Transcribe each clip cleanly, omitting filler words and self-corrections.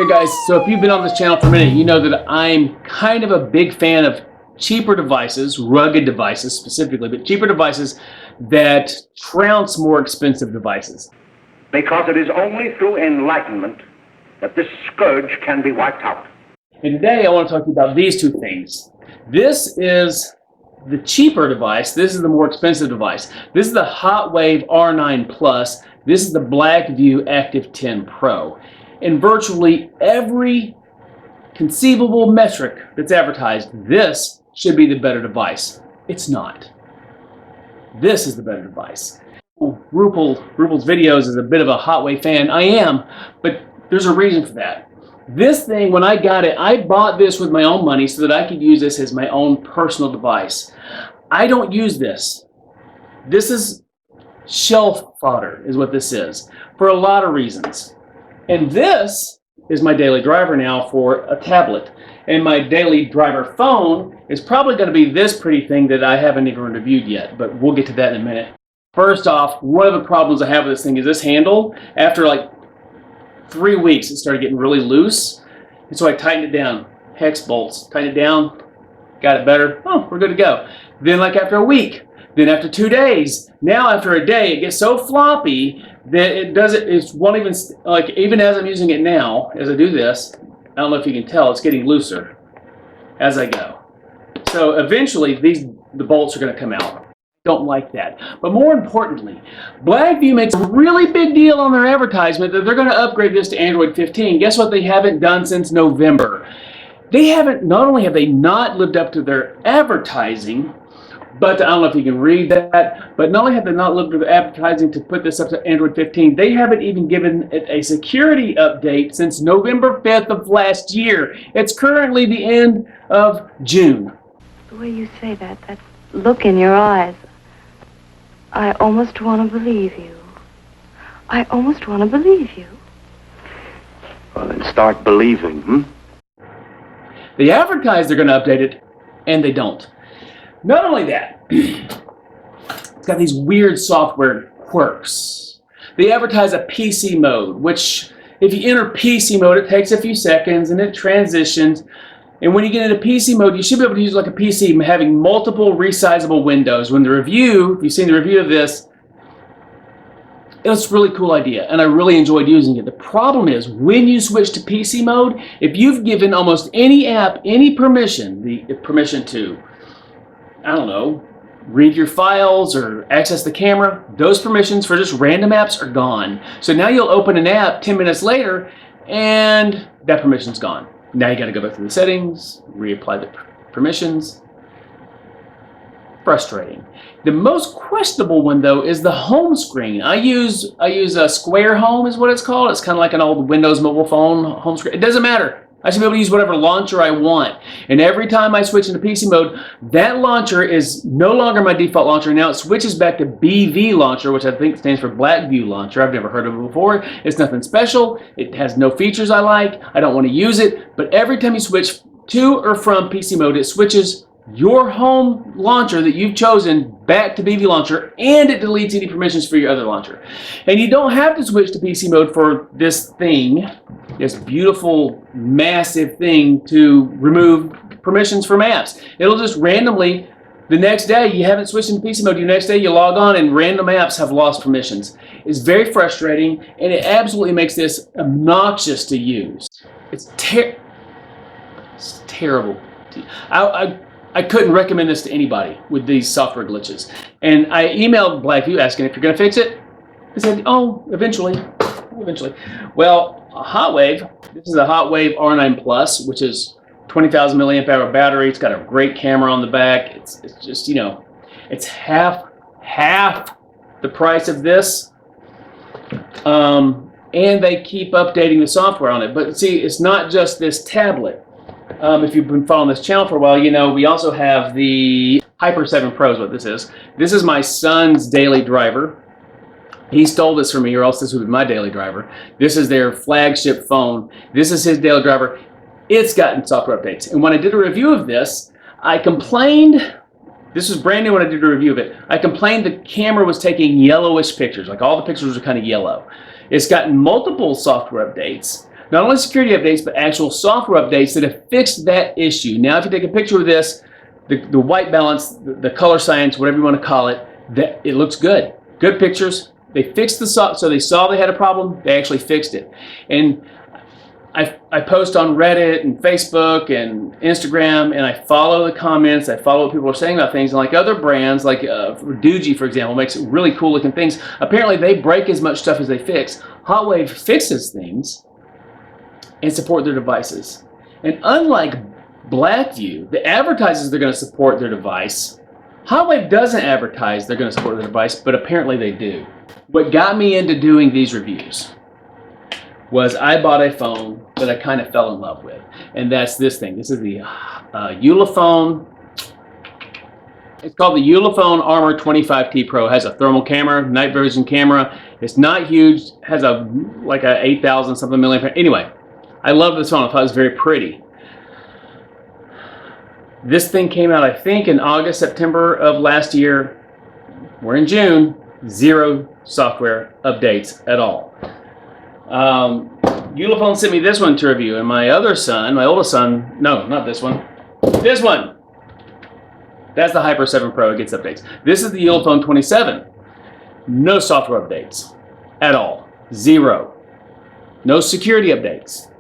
Okay guys, so if you've been on this channel for a minute, you know that I'm kind of a big fan of cheaper devices, rugged devices specifically, but cheaper devices that trounce more expensive devices. Because it is only through enlightenment that this scourge can be wiped out. And today I want to talk to you about these two things. This is the cheaper device. This is the more expensive device. This is the HotWav R9 Plus. This is the Blackview Active 10 Pro. In virtually every conceivable metric that's advertised, this should be the better device. It's not. This is the better device. Roopull's videos is a bit of a HotWav fan. I am, but there's a reason for that. This thing, when I got it, I bought this with my own money so that I could use this as my own personal device. I don't use this. This is shelf fodder, is what this is, for a lot of reasons. And this is my daily driver now for a tablet. And my daily driver phone is probably going to be this pretty thing that I haven't even reviewed yet, but we'll get to that in a minute. First off, one of the problems I have with this thing is this handle. After like 3 weeks, it started getting really loose. And so I tightened it down. Hex bolts, tightened it down, got it better. Oh, we're good to go. Then like after a week, then after 2 days, now after a day, it gets so floppy that it won't even, like even as I'm using it now, as I do this, I don't know if you can tell, it's getting looser as I go. So eventually the bolts are going to come out. Don't like that. But more importantly, Blackview makes a really big deal on their advertisement that they're going to upgrade this to Android 15. Guess what they haven't done since November? They haven't, not only have they not lived up to their advertising, but I don't know if you can read that, but not only have they not lived up to advertising to put this up to Android 15, they haven't even given it a security update since November 5th of last year. It's currently the end of June. The way you say that look in your eyes, I almost want to believe you. I almost want to believe you. Well, then start believing, They advertise they're going to update it, and they don't. Not only that, it's got these weird software quirks. They advertise a PC mode, which if you enter PC mode, it takes a few seconds and it transitions. And when you get into PC mode, you should be able to use like a PC having multiple resizable windows. When the review, if you've seen the review of this, it's a really cool idea, and I really enjoyed using it. The problem is, when you switch to PC mode, if you've given almost any app any permission, the permission to, I don't know, read your files or access the camera, those permissions for just random apps are gone. So now you'll open an app 10 minutes later, and that permission's gone. Now you got to go back to the settings, reapply the permissions. Frustrating. The most questionable one though is the home screen. I use a Square Home is what it's called. It's kind of like an old Windows mobile phone home screen. It doesn't matter. I should be able to use whatever launcher I want. And every time I switch into PC mode, that launcher is no longer my default launcher. Now it switches back to BV launcher, which I think stands for Blackview launcher. I've never heard of it before. It's nothing special. It has no features I like. I don't want to use it. But every time you switch to or from PC mode, it switches your home launcher that you've chosen back to BV launcher, and it deletes any permissions for your other launcher. And you don't have to switch to PC mode for this thing, this beautiful, massive thing, to remove permissions from apps. It'll just randomly, the next day, you haven't switched into PC mode, the next day you log on and random apps have lost permissions. It's very frustrating, and it absolutely makes this obnoxious to use. It's terrible. I couldn't recommend this to anybody with these software glitches. And I emailed Blackview asking if you're going to fix it. They said, oh, eventually. Well, a HotWav, this is a HotWav R9 Plus, which is 20,000 milliamp hour battery. It's got a great camera on the back. It's just, you know, it's half the price of this. And they keep updating the software on it. But see, it's not just this tablet. If you've been following this channel for a while, you know we also have the Hyper 7 Pro is what this is. This is my son's daily driver. He stole this from me, or else this would be my daily driver. This is their flagship phone. This is his daily driver. It's gotten software updates. And when I did a review of this, I complained, this was brand new when I did a review of it, I complained the camera was taking yellowish pictures, like all the pictures were kind of yellow. It's gotten multiple software updates Not only security updates, but actual software updates that have fixed that issue. Now, if you take a picture of this, the white balance, the color science, whatever you want to call it, that it looks good. Good pictures. They fixed the so they saw they had a problem. They actually fixed it. And I post on Reddit and Facebook and Instagram, and I follow the comments. I follow what people are saying about things. And like other brands, like Doogie, for example, makes really cool looking things. Apparently, they break as much stuff as they fix. HotWav fixes things and support their devices. And unlike Blackview, that advertises they're going to support their device, HotWav doesn't advertise they're going to support their device, but apparently they do. What got me into doing these reviews was I bought a phone that I kind of fell in love with, and that's this thing. This is the Ulefone. It's called the Ulefone Armor 25T Pro. It has a thermal camera, night vision camera. It's not huge. Has like a 8,000 something milliampere. Anyway, I love this phone. I thought it was very pretty. This thing came out, I think, in August, September of last year. We're in June. 0 software updates at all. Ulefone sent me this one to review, and my other son, my oldest son, no, not this one. This one. That's the Hyper 7 Pro. It gets updates. This is the Ulefone 27. No software updates at all. 0. No security updates.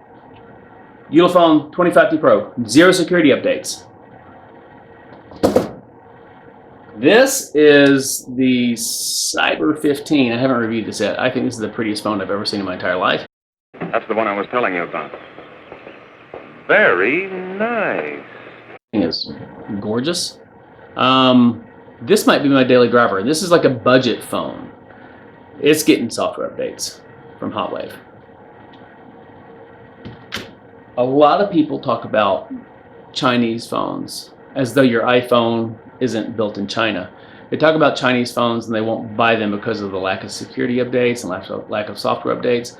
Ulefone 25T Pro. 0 security updates. This is the Cyber 15. I haven't reviewed this yet. I think this is the prettiest phone I've ever seen in my entire life. That's the one I was telling you about. Very nice. It's gorgeous. This might be my daily driver. This is like a budget phone. It's getting software updates from HotWav. A lot of people talk about Chinese phones as though your iPhone isn't built in China. They talk about Chinese phones and they won't buy them because of the lack of security updates and lack of software updates.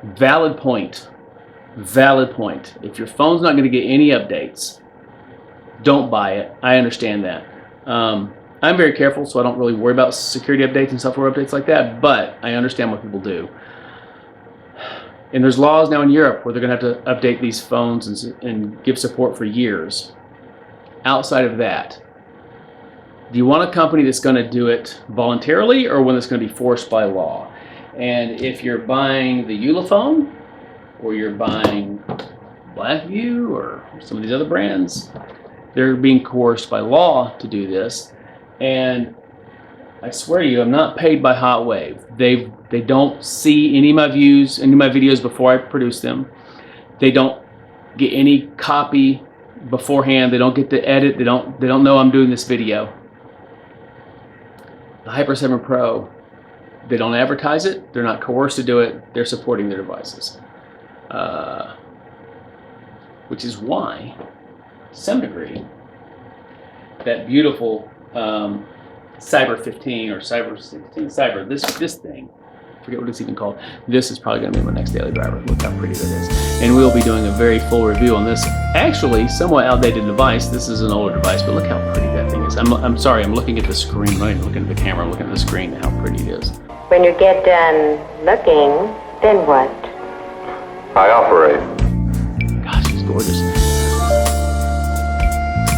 Valid point. Valid point. If your phone's not going to get any updates, don't buy it. I understand that. I'm very careful, so I don't really worry about security updates and software updates like that, but I understand what people do. And there's laws now in Europe where they're going to have to update these phones and give support for years. Outside of that, do you want a company that's going to do it voluntarily or one that's going to be forced by law? And if you're buying the Ulefone or you're buying Blackview or some of these other brands, they're being coerced by law to do this. And I swear to you, I'm not paid by HotWav. They don't see any of my views, any of my videos before I produce them. They don't get any copy beforehand. They don't get to edit. They don't know I'm doing this video. The Hyper 7 Pro, they don't advertise it. They're not coerced to do it. They're supporting their devices. Which is why, to some degree, that beautiful Cyber 15 or Cyber 16, this thing, I forget what it's even called. This is probably going to be my next daily driver. Look how pretty that is. And we'll be doing a very full review on this actually somewhat outdated device. This is an older device, but look how pretty that thing is. I'm sorry, I'm looking at the screen. I'm not even looking at the camera. I'm looking at the screen, how pretty it is. When you get done looking, then what? I operate. Gosh, it's gorgeous.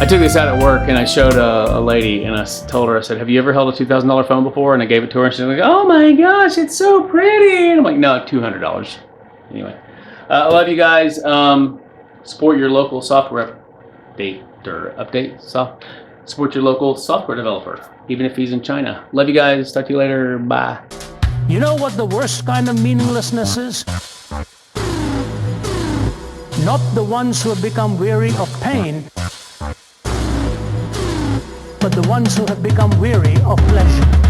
I took this out at work and I showed a lady and I told her, I said, have you ever held a $2,000 phone before? And I gave it to her and she's like, oh my gosh, it's so pretty. And I'm like, no, $200. Anyway, I love you guys. Support your local software update. Support your local software developer, even if he's in China. Love you guys. Talk to you later. Bye. You know what the worst kind of meaninglessness is? Not the ones who have become weary of pain, but the ones who have become weary of pleasure.